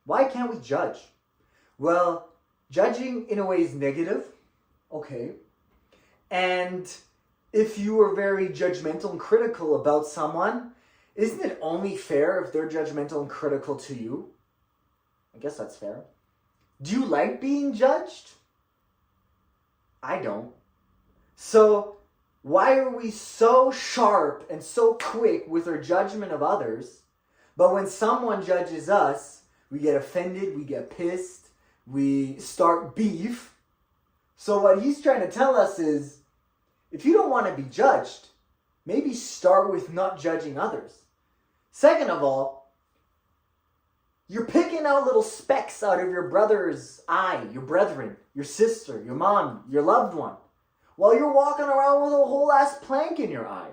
Why can't we judge? Well, judging in a way is negative. Okay. And if you are very judgmental and critical about someone, isn't it only fair if they're judgmental and critical to you? I guess that's fair. Do you like being judged? I don't. So why are we so sharp and so quick with our judgment of others, but when someone judges us, we get offended, we get pissed, we start beef? So what he's trying to tell us is, if you don't want to be judged, maybe start with not judging others. Second of all, you're picking out little specks out of your brother's eye, your brethren, your sister, your mom, your loved one, while you're walking around with a whole ass plank in your eye.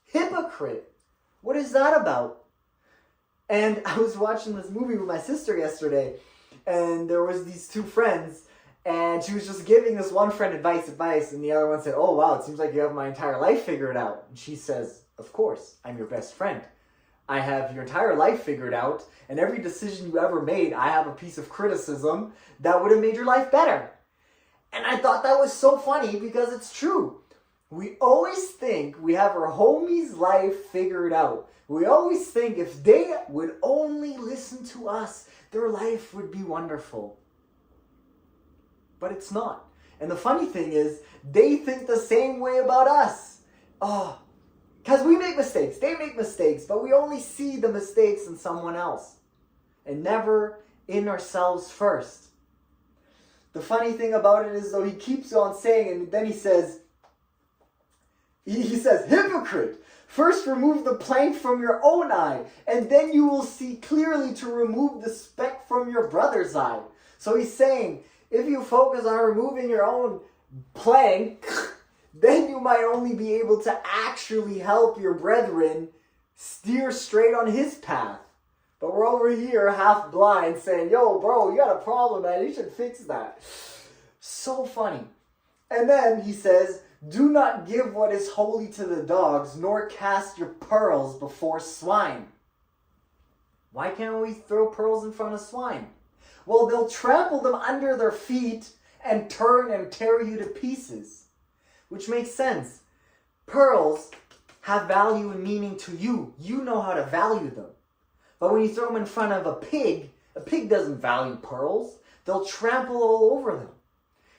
Hypocrite. What is that about? And I was watching this movie with my sister yesterday, and there was these two friends, and she was just giving this one friend advice, and the other one said, "Oh wow, it seems like you have my entire life figured out." And she says, "Of course, I'm your best friend. I have your entire life figured out, and every decision you ever made, I have a piece of criticism that would have made your life better." And I thought that was so funny because it's true. We always think we have our homie's life figured out. We always think if they would only listen to us, their life would be wonderful. But it's not. And the funny thing is, they think the same way about us. Oh, because we make mistakes. They make mistakes, but we only see the mistakes in someone else and never in ourselves first. The funny thing about it is, though, he keeps on saying, and then he says, "Hypocrite, first remove the plank from your own eye, and then you will see clearly to remove the speck from your brother's eye." So he's saying, if you focus on removing your own plank, then you might only be able to actually help your brethren steer straight on his path. But we're over here half blind saying, "Yo, bro, you got a problem, man. You should fix that." So funny. And then he says, "Do not give what is holy to the dogs, nor cast your pearls before swine." Why can't we throw pearls in front of swine? Well, they'll trample them under their feet and turn and tear you to pieces. Which makes sense. Pearls have value and meaning to you. You know how to value them. But when you throw them in front of a pig doesn't value pearls. They'll trample all over them.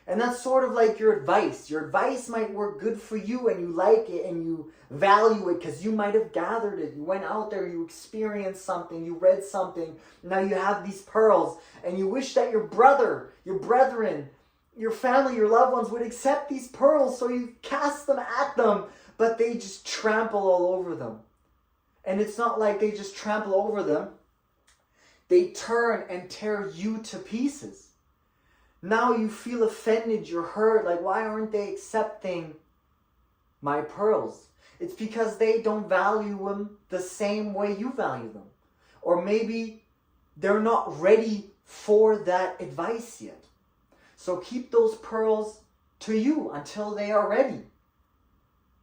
And that's sort of like your advice. Your advice might work good for you and you like it and you value it because you might have gathered it. You went out there, you experienced something, you read something. Now you have these pearls and you wish that your brother, your brethren, your family, your loved ones would accept these pearls, so you cast them at them, but they just trample all over them. And it's not like they just trample over them. They turn and tear you to pieces. Now you feel offended, you're hurt, like why aren't they accepting my pearls? It's because they don't value them the same way you value them. Or maybe they're not ready for that advice yet. So keep those pearls to you until they are ready.